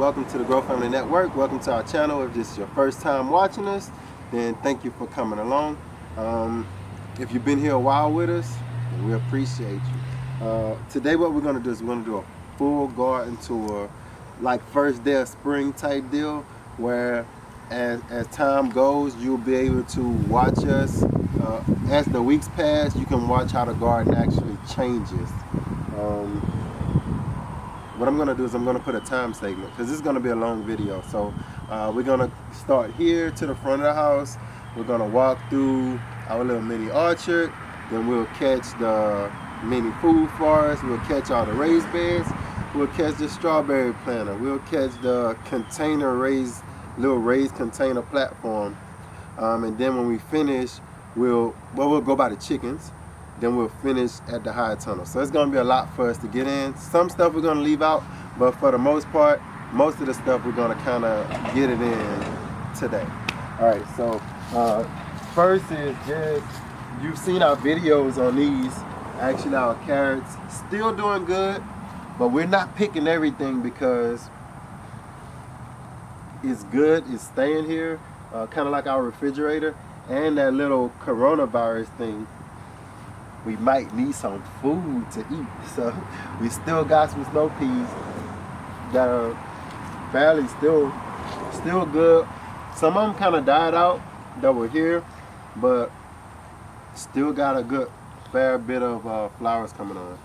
welcome to the Grow Family Network. Welcome to our channel. If this is your first time watching us, then thank you for coming along. If you've been here a while with us, then we appreciate you. Today what we're going to do is we're going to do a full garden tour, like first day of spring type deal, where as time goes, you'll be able to watch us. As the weeks pass, you can watch how the garden actually changes. What I'm going to do is I'm going to put a time statement, because this is going to be a long video. So we're going to start here to the front of the house. We're going to walk through our little mini orchard. Then we'll catch the mini food forest. We'll catch all the raised beds. We'll catch the strawberry planter. We'll catch the container little raised container platform. And then when we finish, we'll go by the chickens. Then we'll finish at the high tunnel. So it's going to be a lot for us to get in. Some stuff we're going to leave out, but for the most part, most of the stuff we're going to kind of get it in today. All right, so first is just, you've seen our videos on these. Actually, our carrots still doing good, but we're not picking everything because it's good, it's staying here, kind of like our refrigerator, and that little coronavirus thing. We might need some food to eat, so we still got some snow peas that are fairly still good. Some of them kind of died out that were here, but still got a good fair bit of flowers coming on.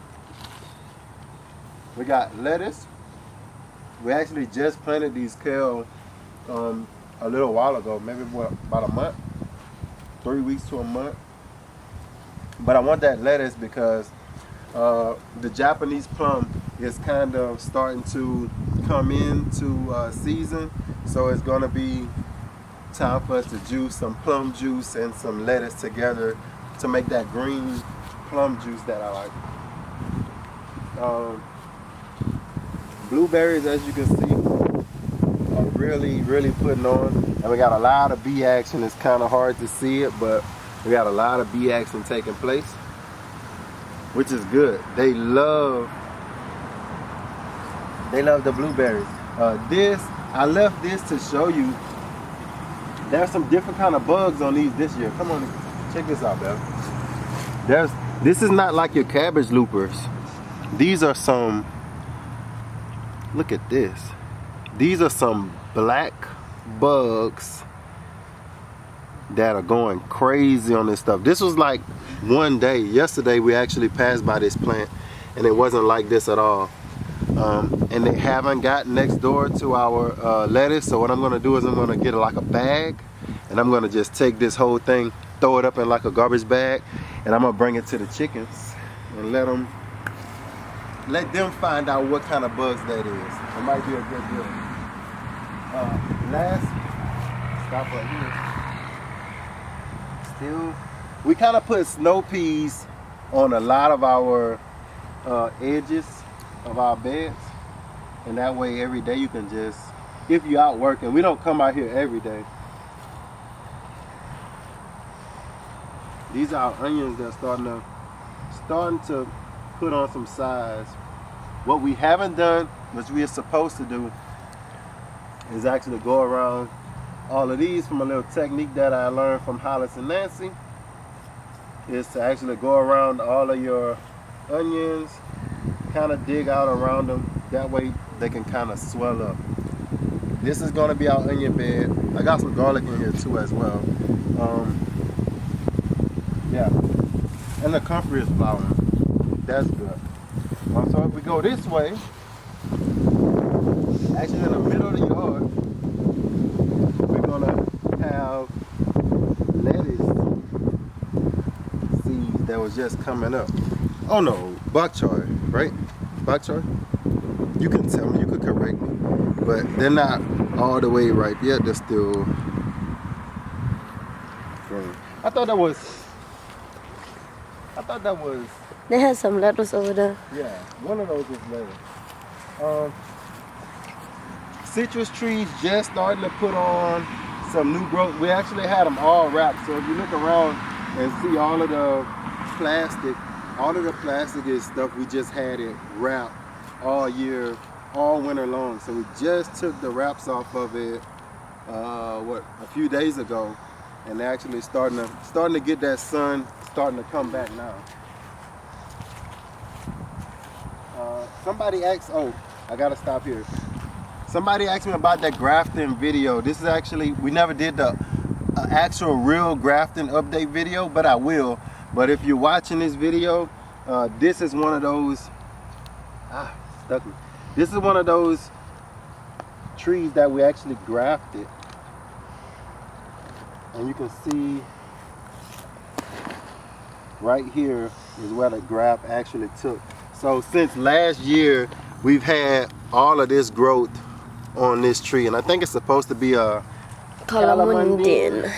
We got lettuce. We actually just planted these kale a little while ago, maybe about a month, 3 weeks to a month. But I want that lettuce because the Japanese plum is kind of starting to come into season. So it's going to be time for us to juice some plum juice and some lettuce together to make that green plum juice that I like. Blueberries, as you can see, are really putting on. And we got a lot of bee action. It's kind of hard to see it, but we got a lot of bee action taking place, which is good. They love the blueberries. I left this to show you. There's some different kind of bugs on these this year. Come on, check this out, man. This is not like your cabbage loopers. These are some, look at this. These are some black bugs that are going crazy on this stuff. This was like one day. Yesterday we actually passed by this plant and it wasn't like this at all. And they haven't got next door to our lettuce. So what I'm gonna do is I'm gonna get like a bag and I'm gonna just take this whole thing, throw it up in like a garbage bag, and I'm gonna bring it to the chickens and let them find out what kind of bugs that is. It might be a good deal. Stop right here. We kind of put snow peas on a lot of our edges of our beds, and that way every day you can just, if you're out working, we don't come out here every day. These are our onions that are starting to put on some size. What we haven't done, which we are supposed to do, is actually go around all of these from a little technique that I learned from Hollis and Nancy, is to actually go around all of your onions, kind of dig out around them. That way they can kind of swell up. This is going to be our onion bed. I got some garlic in here too as well. Yeah, and the comfrey is flowering. That's good. So if we go this way, actually in the middle of the yard, we're gonna have lettuce seeds that was just coming up. Oh no, bok choy, right? Bok choy? You can tell me, you could correct me, but they're not all the way ripe yet. They're still green. I thought that was. They had some lettuce over there. Yeah, one of those was lettuce. Citrus trees just starting to put on some new growth. We actually had them all wrapped. So if you look around and see all of the plastic is stuff we just had it wrapped all year all winter long. So we just took the wraps off of it a few days ago, and they're actually starting to get that sun starting to come back now. Somebody asked, oh, I gotta stop here. Somebody asked me about that grafting video. This is actually, we never did the actual real grafting update video, but I will. But if you're watching this video, this is one of those, stuck me. This is one of those trees that we actually grafted. And you can see right here is where the graft actually took. So since last year, we've had all of this growth on this tree, and I think it's supposed to be a Calamandian.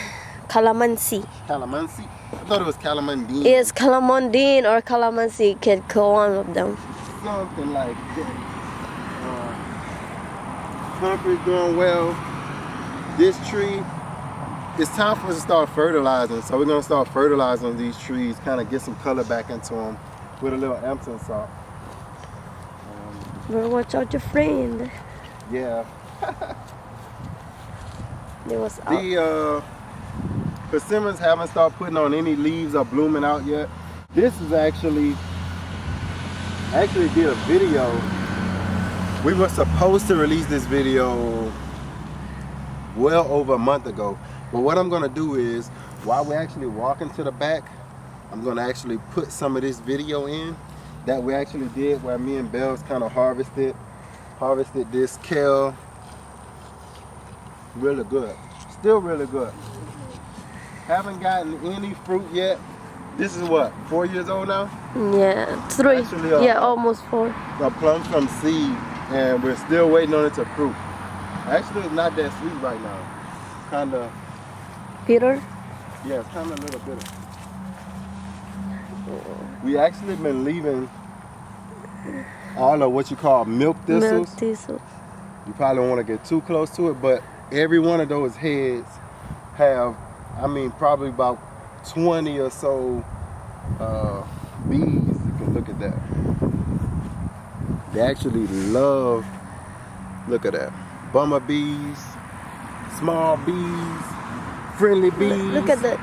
Calamansi. Calamansi? I thought it was calamandine. It's calamandine or calamansi. Can go one of them. Something like that. Concrete's doing well. This tree, it's time for us to start fertilizing. So we're gonna start fertilizing these trees, kind of get some color back into them with a little Epsom salt. Better watch out your friend. Yeah. It was out. The persimmons haven't started putting on any leaves or blooming out yet. This is actually did a video. We were supposed to release this video well over a month ago. But what I'm gonna do is, while we're actually walking to the back, I'm gonna actually put some of this video in that we actually did where me and Bells kind of harvested this kale. Really good. Still really good. Haven't gotten any fruit yet. This is what, 4 years old now? Yeah, 3. Actually, yeah, almost 4. A plum from seed, and we're still waiting on it to fruit. Actually, it's not that sweet right now. Kind of. Peter? Yeah, it's kind of a little bitter. We actually been leaving all of what you call milk thistles. Milk thistles. You probably don't want to get too close to it, but every one of those heads have, I mean, probably about 20 or so bees. You can look at that. They actually love, look at that. Bumblebees, small bees, friendly bees. Look at that.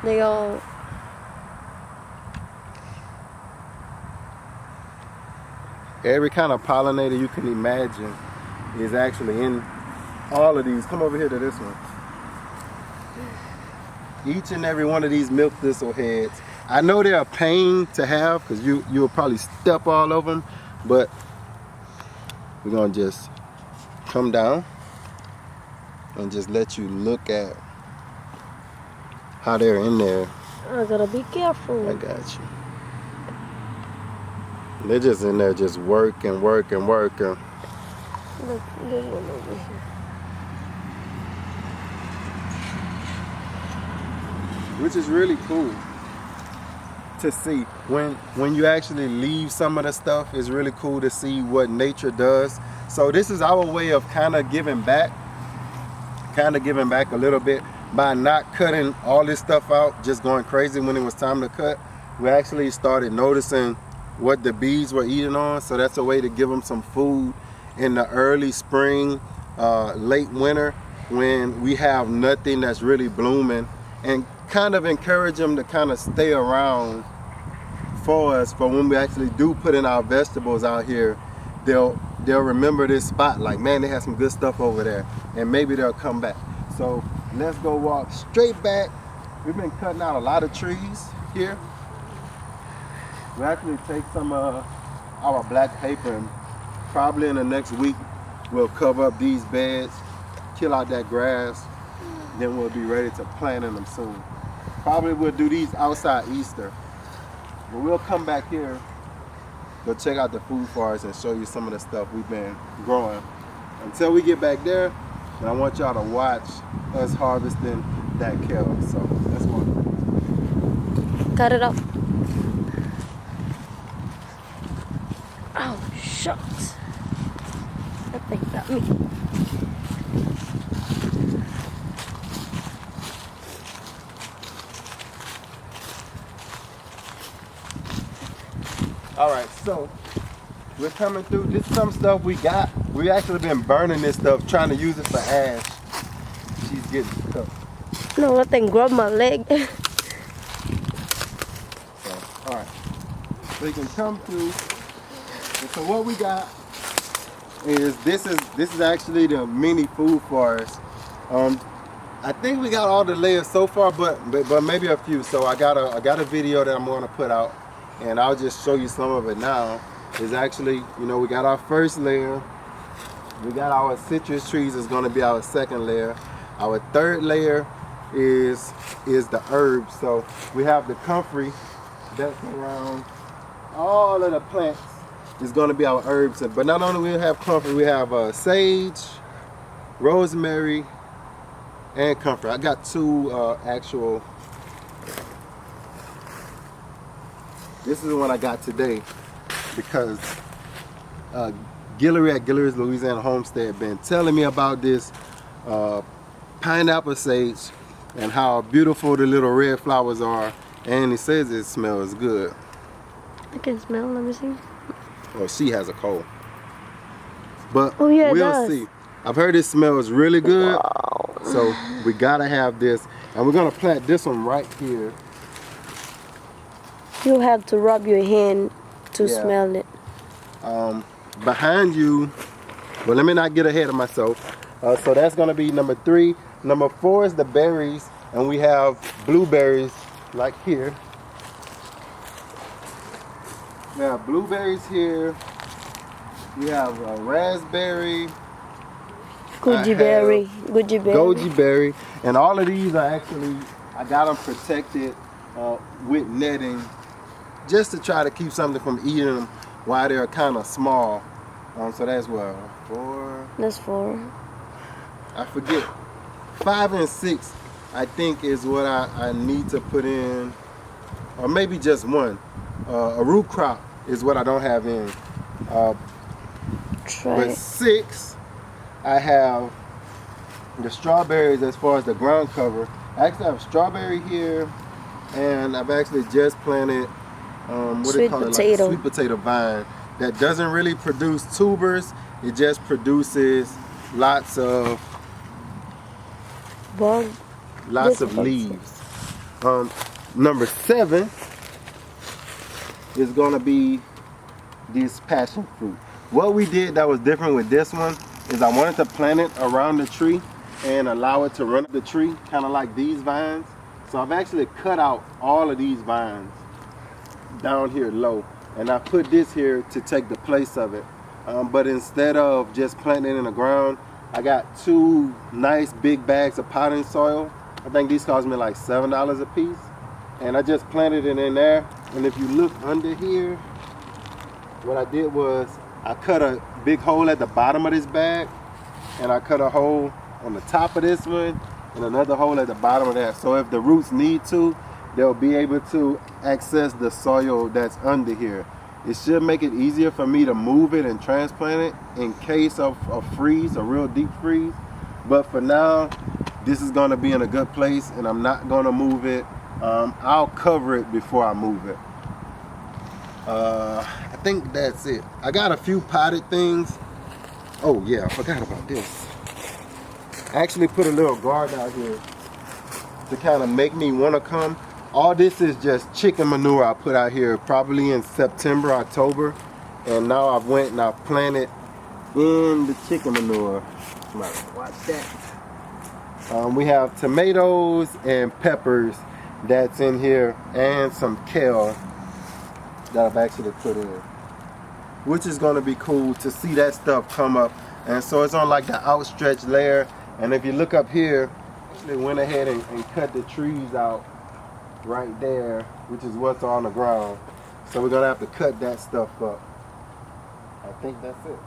They all. Every kind of pollinator you can imagine is actually in all of these. Come over here to this one. Each and every one of these milk thistle heads. I know they're a pain to have because you'll probably step all over them, but we're gonna just come down and just let you look at how they're in there. I gotta be careful. I got you. They're just in there just working. Look, there's one over here. Which is really cool to see. When you actually leave some of the stuff, it's really cool to see what nature does. So this is our way of kind of giving back a little bit by not cutting all this stuff out, just going crazy when it was time to cut. We actually started noticing what the bees were eating on, so that's a way to give them some food in the early spring, late winter, when we have nothing that's really blooming, and kind of encourage them to kind of stay around for us for when we actually do put in our vegetables out here. They'll remember this spot, like, man, they have some good stuff over there, and maybe they'll come back. So let's go walk straight back. We've been cutting out a lot of trees here. We actually take some of our black paper, and probably in the next week we'll cover up these beds, kill out that grass, then we'll be ready to plant in them soon. Probably we'll do these outside Easter, but we'll come back here, go check out the food forest and show you some of the stuff we've been growing. Until we get back there, and I want y'all to watch us harvesting that kale. So let's walk. Cut it up. Oh, shucks. I think that me. All right, so we're coming through. This is some stuff we got. We actually been burning this stuff, trying to use it for ash. She's getting stuck. No, I think grab my leg. So, all right. So you can come through. And so what we got is this is actually the mini food forest. I think we got all the layers so far, but maybe a few. So I got a video that I'm going to put out, and I'll just show you some of it now. Is actually, you know, we got our first layer. We got our citrus trees is going to be our second layer. Our third layer is the herbs. So we have the comfrey that's around all of the plants is going to be our herbs. But not only we have comfrey, we have sage, rosemary, and comfrey. I got two actual. This is the one I got today because Guillory at Guillory's Louisiana Homestead been telling me about this pineapple sage and how beautiful the little red flowers are, and he says it smells good. I can smell. Let me see. Well, she has a cold, but Oh yeah, it we'll does. see. I've heard it smells really good. Wow. So we gotta have this, and we're gonna plant this one right here. You have to rub your hand to Yeah. smell it. Behind you, well, let me not get ahead of myself. So that's gonna be number 3. Number 4 is the berries, and we have blueberries like here. We have blueberries here. We have raspberry, Goji berry. Goji berry. goji berry, and all of these are actually, I got them protected with netting just to try to keep something from eating them while they're kind of small. So that's what, 4, That's 4. I forget, 5 and 6 I think is what I need to put in, or maybe just one. A root crop is what I don't have in. Try But it. 6, I have the strawberries as far as the ground cover. I actually have strawberry here, and I've actually just planted what Sweet they call it, like a potato. sweet potato vine that doesn't really produce tubers. It just produces lots of Bug. leaves. Number 7 is gonna be this passion fruit. What we did that was different with this one is I wanted to plant it around the tree and allow it to run up the tree, kind of like these vines. So I've actually cut out all of these vines down here low, and I put this here to take the place of it. But instead of just planting it in the ground, I got 2 nice big bags of potting soil. I think these cost me like $7 a piece. And I just planted it in there. And if you look under here, what I did was I cut a big hole at the bottom of this bag, and I cut a hole on the top of this one and another hole at the bottom of that. So if the roots need to, they'll be able to access the soil that's under here. It should make it easier for me to move it and transplant it in case of a freeze, a real deep freeze. But for now, this is gonna be in a good place, and I'm not gonna move it. I'll cover it before I move it. I think that's it. I got a few potted things. Oh yeah, I forgot about this. I actually put a little guard out here to kind of make me want to come. All this is just chicken manure I put out here probably in September, October. And now I've went and I've planted in the chicken manure. Watch that. We have tomatoes and peppers that's in here, and some kale that I've actually put in, which is going to be cool to see that stuff come up. And so it's on like the outstretched layer. And if you look up here, they went ahead and cut the trees out right there, which is what's on the ground. So we're gonna have to cut that stuff up. I think that's it.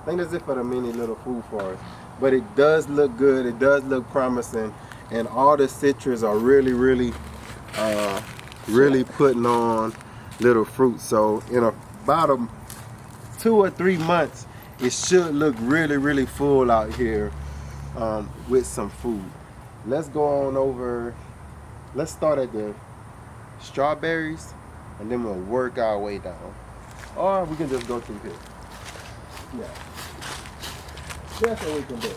I think that's it for the mini little food forest. But it does look good, it does look promising, and all the citrus are really putting on little fruit. So in about 2 or 3 months, it should look really full out here with some food. Let's go on over. Let's start at the strawberries, and then we'll work our way down. Or we can just go through here. Yeah. That's what we can do.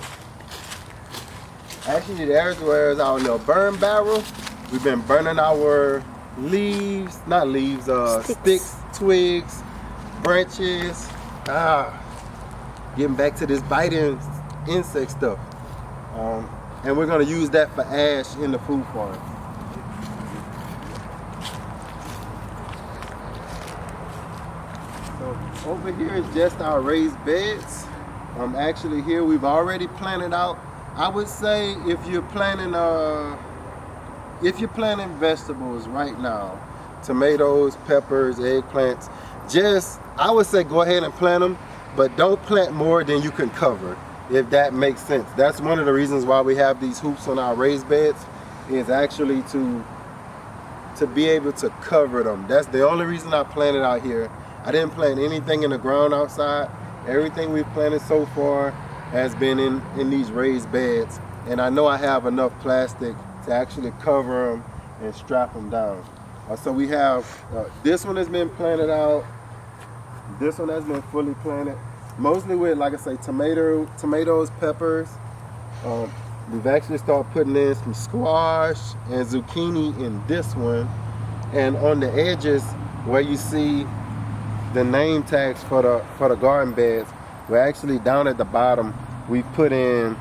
Actually, there's where's our little burn barrel. We've been burning our leaves, not leaves, sticks, twigs, branches. Getting back to this biting insect stuff. And we're gonna use that for ash in the food forest. So over here is just our raised beds. Actually here we've already planted out. I would say if you're planting vegetables right now, tomatoes, peppers, eggplants, I would say go ahead and plant them, but don't plant more than you can cover, if that makes sense. That's one of the reasons why we have these hoops on our raised beds, is actually to be able to cover them. That's the only reason I planted out here. I didn't plant anything in the ground outside. Everything we've planted so far has been in these raised beds, and I know I have enough plastic to actually cover them and strap them down. So we have, this one has been planted out. This one has been fully planted, mostly with, like I say, tomatoes, peppers. We've actually started putting in some squash and zucchini in this one. And on the edges where you see the name tags for the garden beds, we're actually down at the bottom. We put in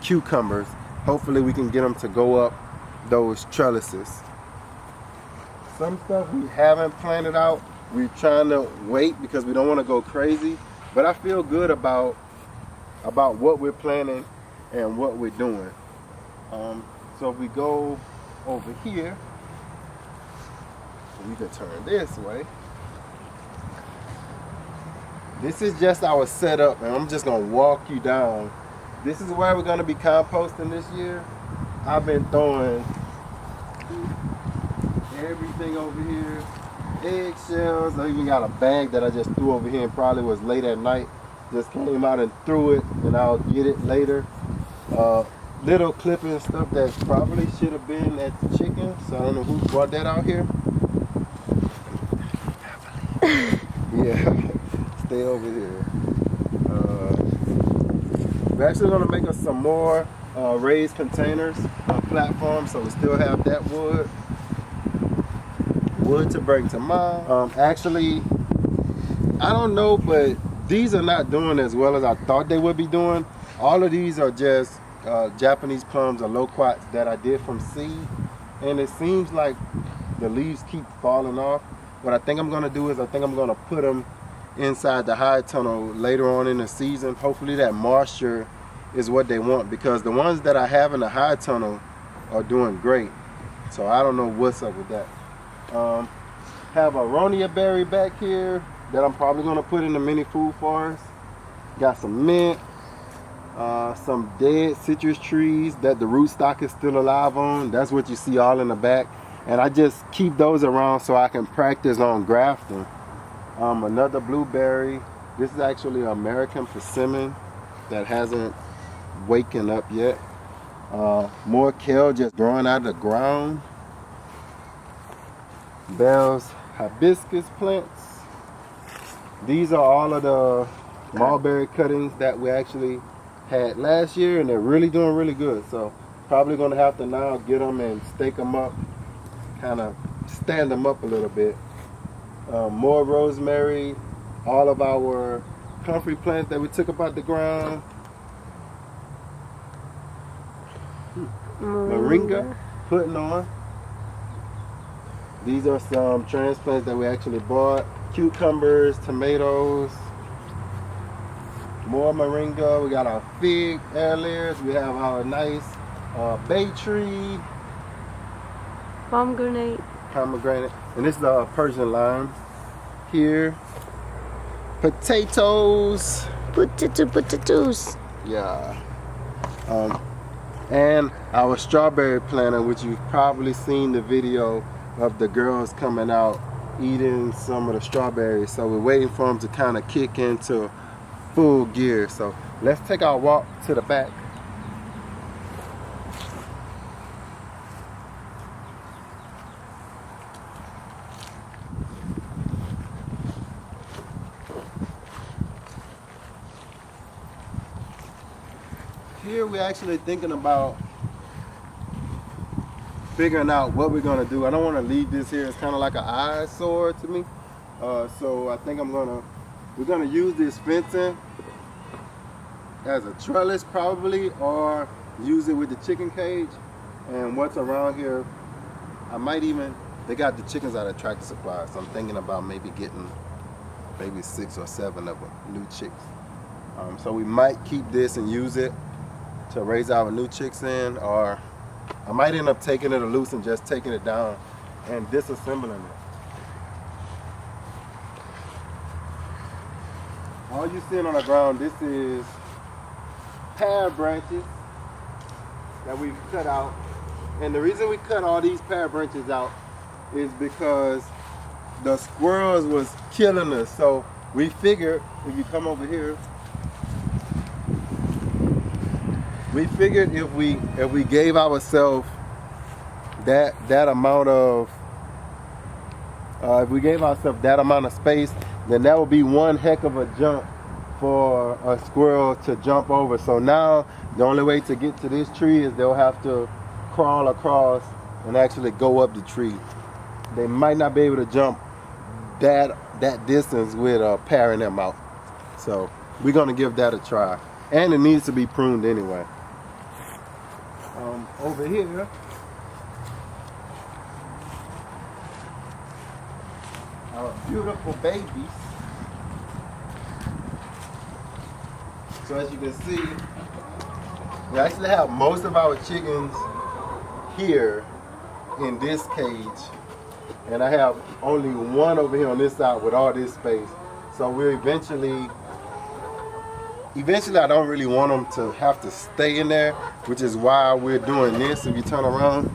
cucumbers. Hopefully we can get them to go up those trellises. Some stuff we haven't planted out. We're trying to wait because we don't want to go crazy. But I feel good about what we're planning and what we're doing. So if we go over here, we can turn this way. This is just our setup, and I'm just gonna walk you down. This is where we're gonna be composting this year. I've been throwing everything over here. Eggshells. I even got a bag that I just threw over here, and probably was late at night. Just came out and threw it, and I'll get it later. Little clipping stuff that probably should have been at the chicken, so I don't know who brought that out here. Yeah, stay over here. We're actually gonna make us some more raised containers platform, so we still have that wood to bring to mom. Actually, I don't know, but these are not doing as well as I thought they would be doing. All of these are just Japanese plums or loquats that I did from seed, and it seems like the leaves keep falling off. What I think I'm gonna do is I think I'm gonna put them inside the high tunnel later on in the season. Hopefully that moisture is what they want, because the ones that I have in the high tunnel are doing great. So I don't know what's up with that. Have a ronia berry back here that I'm probably gonna put in the mini food forest. Got some mint, some dead citrus trees that the rootstock is still alive on. That's what you see all in the back. And I just keep those around so I can practice on grafting. Another blueberry. This is actually an American persimmon that hasn't waken up yet. More kale just growing out of the ground. Bell's hibiscus plants. These are all of the mulberry cuttings that we actually had last year, and they're really doing really good. So probably gonna have to now get them and stake them up, kind of stand them up a little bit. More rosemary, all of our comfrey plants that we took up out the ground. Moringa, putting on. These are some transplants that we actually bought. Cucumbers, tomatoes, more moringa. We got our fig earliers. We have our nice bay tree. Pomegranate. And this is the Persian lime here. Potatoes. Potatoes. Yeah. And our strawberry planter, which you've probably seen the video of the girls coming out eating some of the strawberries. So we're waiting for them to kind of kick into full gear. So let's take our walk to the back. Here we're actually thinking about figuring out what we're gonna do. I don't want to leave this here. It's kind of like an eyesore to me. So I think we're gonna use this fencing as a trellis probably, or use it with the chicken cage. And what's around here, I might even, they got the chickens out of Tractor Supply, so I'm thinking about maybe getting maybe 6 or 7 of them, new chicks. So we might keep this and use it to raise our new chicks in, or I might end up taking it loose and just taking it down and disassembling it. All you're seeing on the ground, this is pear branches that we've cut out. And the reason we cut all these pear branches out is because the squirrels was killing us. So we figured, if you come over here, we figured if we gave ourselves that amount of space, then that would be one heck of a jump for a squirrel to jump over. So now the only way to get to this tree is they'll have to crawl across and actually go up the tree. They might not be able to jump that distance with pairing them out. So we're gonna give that a try. And it needs to be pruned anyway. Over here, our beautiful babies. So as you can see, we actually have most of our chickens here in this cage, and I have only one over here on this side with all this space. So we're eventually I don't really want them to have to stay in there, which is why we're doing this. If you turn around,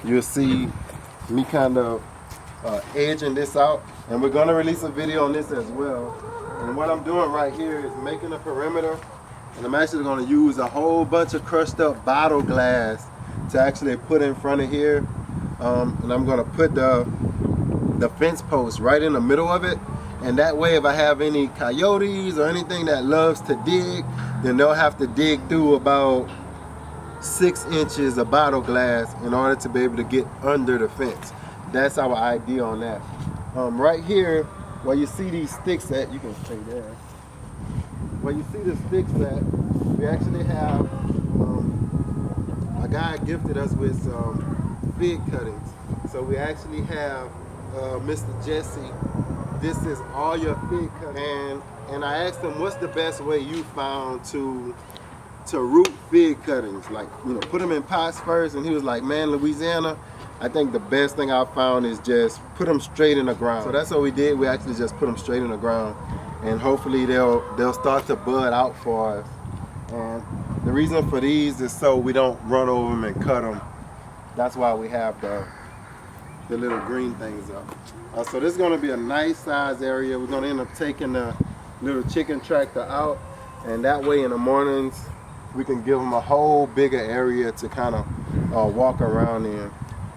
you'll see me kind of edging this out, and we're gonna release a video on this as well. And what I'm doing right here is making a perimeter, and I'm actually gonna use a whole bunch of crushed up bottle glass to actually put in front of here. And I'm gonna put the fence post right in the middle of it. And that way, if I have any coyotes or anything that loves to dig, then they'll have to dig through about 6 inches of bottle glass in order to be able to get under the fence. That's our idea on that. Right here, where you see these sticks at, you can stay there. Where you see the sticks at, we actually have, a guy gifted us with some fig cuttings. So we actually have Mr. Jesse. This is all your fig cuttings. And I asked him, what's the best way you found to root fig cuttings? Like, put them in pots first. And he was like, man, Louisiana, I think the best thing I found is just put them straight in the ground. So that's what we did. We actually just put them straight in the ground. And hopefully they'll start to bud out for us. And the reason for these is so we don't run over them and cut them. That's why we have the little green things up. So this is going to be a nice size area. We're going to end up taking the little chicken tractor out, and that way in the mornings we can give them a whole bigger area to kind of walk around in.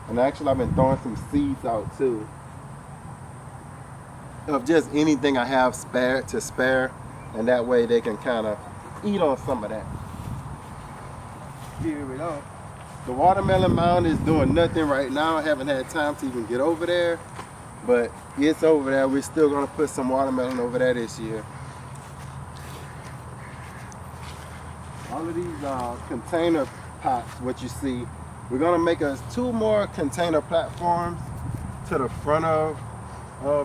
And actually I've been throwing some seeds out too of just anything I have to spare, and that way they can kind of eat on some of that. Here we go. The watermelon mound is doing nothing right now. I haven't had time to even get over there, but it's over there. We're still gonna put some watermelon over there this year. All of these container pots, what you see, we're gonna make us 2 more container platforms to the front of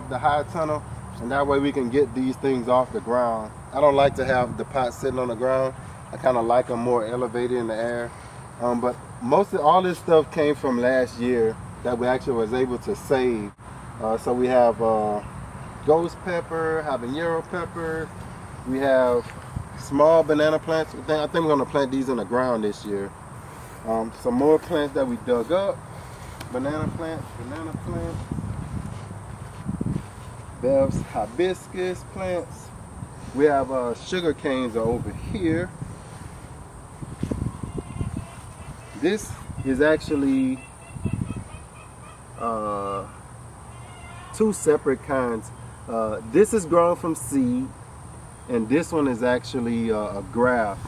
the high tunnel, and that way we can get these things off the ground. I don't like to have the pots sitting on the ground. I kind of like them more elevated in the air. But all this stuff came from last year that we actually was able to save. So we have ghost pepper, habanero pepper. We have small banana plants. I think we're gonna plant these in the ground this year. Some more plants that we dug up. Banana plants. Bev's hibiscus plants. We have sugar canes over here. This is actually 2 separate kinds. This is grown from seed, and this one is actually a graft.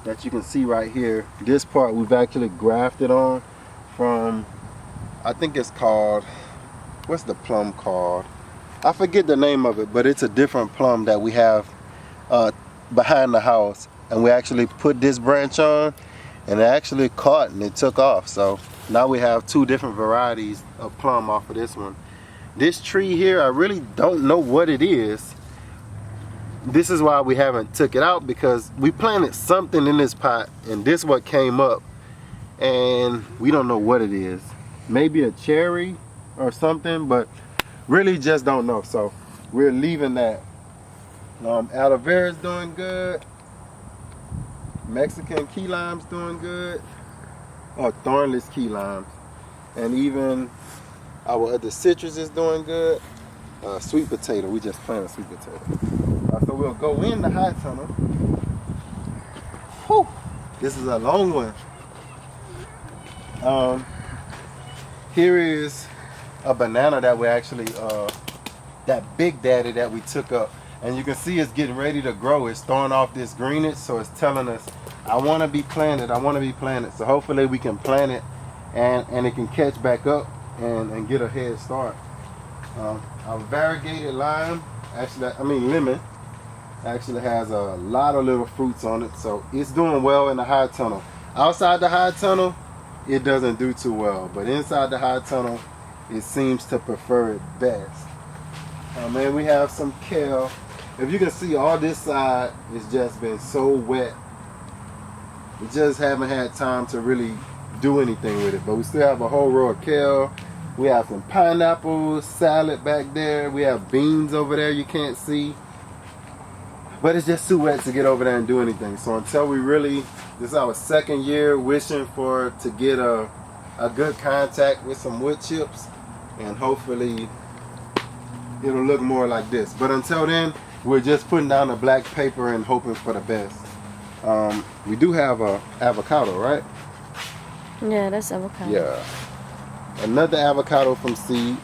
that you can see right here. This part we've actually grafted on from, I think it's called, what's the plum called? I forget the name of it, but it's a different plum that we have behind the house, and we actually put this branch on, and it actually caught and it took off. So now we have 2 different varieties of plum off of this one. This tree here, I really don't know what it is. This is why we haven't took it out, because we planted something in this pot and this what came up, and we don't know what it is. Maybe a cherry or something, but really just don't know. So we're leaving that. Aloe vera is doing good. Mexican key lime's doing good. Or thornless key limes. And even our other citrus is doing good. Sweet potato, we just planted sweet potato. So we'll go in the hot tunnel. Whew, this is a long one. Here is a banana that we actually, that Big Daddy that we took up. And you can see it's getting ready to grow. It's throwing off this greenish, so it's telling us, I want to be planted, I want to be planted. So hopefully we can plant it and it can catch back up and get a head start. Our variegated lime, lemon, actually has a lot of little fruits on it, so it's doing well in the high tunnel. Outside the high tunnel, it doesn't do too well, but inside the high tunnel, it seems to prefer it best. And we have some kale. If you can see, all this side has just been so wet. We just haven't had time to really do anything with it, but we still have a whole row of kale. We have some pineapples, salad back there. We have beans over there you can't see. But it's just too wet to get over there and do anything. So until we really, this is our 2nd year wishing to get a good contact with some wood chips, and hopefully it'll look more like this. But until then, we're just putting down the black paper and hoping for the best. We do have a avocado, right? Yeah, that's avocado. Yeah. Another avocado from seed.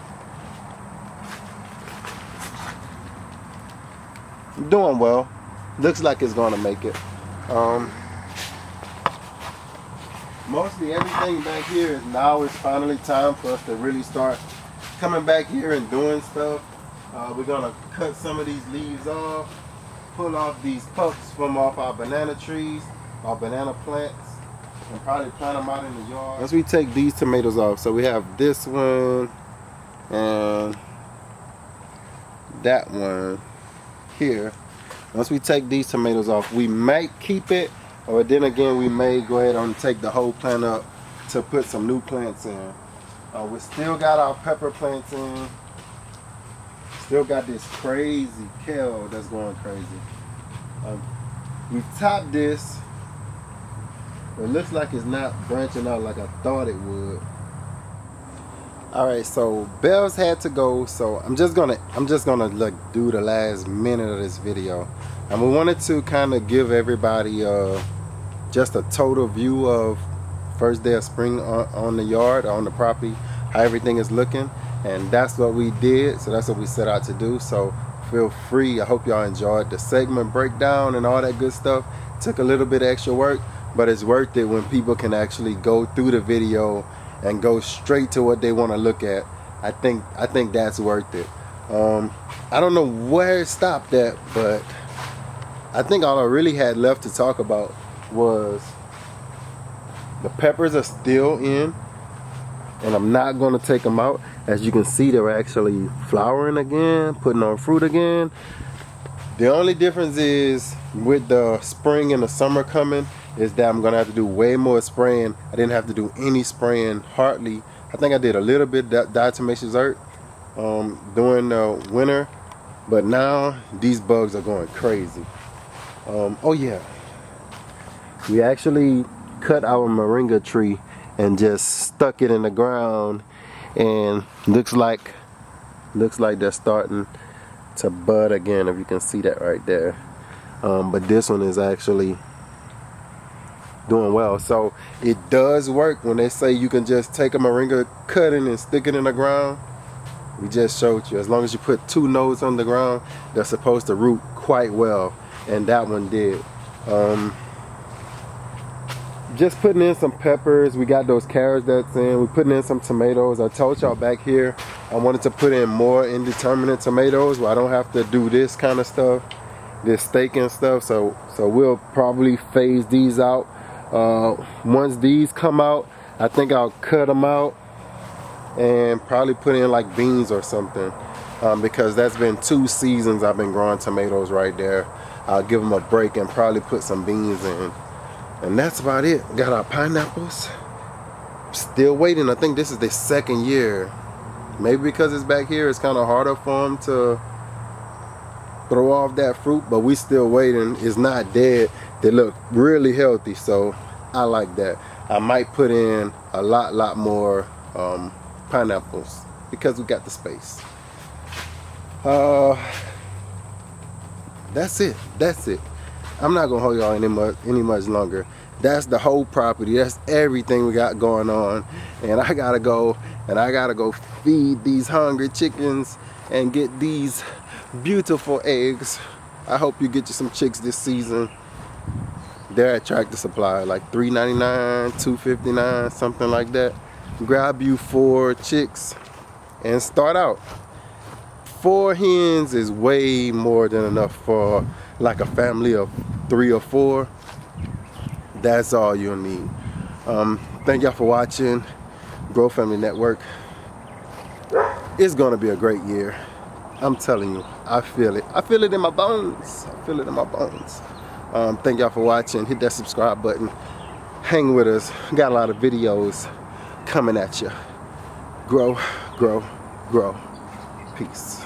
Doing well. Looks like it's gonna make it. Mostly everything back here is now is finally time for us to really start coming back here and doing stuff. We're gonna cut some of these leaves off, pull off these pups from off our banana trees, our banana plants, and probably plant them out in the yard. Once we take these tomatoes off, so we have this one and that one here. Once we take these tomatoes off, we might keep it, or then again we may go ahead and take the whole plant up to put some new plants in. We still got our pepper plants in. Still got this crazy kale that's going crazy. We topped this. It looks like it's not branching out like I thought it would. Alright, so Bells had to go, so I'm just gonna like do the last minute of this video. And we wanted to kind of give everybody just a total view of first day of spring on the yard, on the property, how everything is looking. And that's what we did, so that's what we set out to do. So feel free, I hope y'all enjoyed the segment breakdown and all that good stuff. Took a little bit of extra work, but it's worth it when people can actually go through the video and go straight to what they want to look at. I think that's worth it. I don't know where it stopped at, but I think all I really had left to talk about was the peppers are still in, and I'm not going to take them out. As you can see, they're actually flowering again, putting on fruit again. The only difference is with the spring and the summer coming is that I'm going to have to do way more spraying. I didn't have to do any spraying, hardly. I think I did a little bit diatomaceous earth during the winter, but now these bugs are going crazy. Oh yeah, we actually cut our moringa tree and just stuck it in the ground, and looks like they're starting to bud again, if you can see that right there. But this one is actually doing well. So it does work when they say you can just take a moringa cutting and stick it in the ground. We just showed you, as long as you put 2 nodes on the ground, they're supposed to root quite well, and that one did. just putting in some peppers. We got those carrots that's in. We're putting in some tomatoes. I told y'all back here I wanted to put in more indeterminate tomatoes where I don't have to do this kind of stuff, this staking stuff. So we'll probably phase these out. Once these come out, I think I'll cut them out and probably put in like beans or something, because that's been 2 seasons I've been growing tomatoes right there. I'll give them a break and probably put some beans in. And that's about it. Got our pineapples. Still waiting. I think this is the 2nd year. Maybe because it's back here, it's kind of harder for them to throw off that fruit, but we still waiting. It's not dead. They look really healthy, so I like that. I might put in a lot more pineapples because we got the space. That's it. I'm not gonna hold y'all any much longer. That's the whole property. That's everything we got going on. And I gotta go feed these hungry chickens and get these beautiful eggs. I hope you get you some chicks this season. They're at Tractor Supply, like $3.99, $2.59, something like that. Grab you 4 chicks and start out. 4 hens is way more than enough for like a family of 3 or 4. That's all you'll need. Thank y'all for watching Grow Family Network. It's gonna be a great year. I'm telling you, I feel it. I feel it in my bones. I feel it in my bones. Thank y'all for watching. Hit that subscribe button. Hang with us. Got a lot of videos coming at you. Grow, grow, grow. Peace.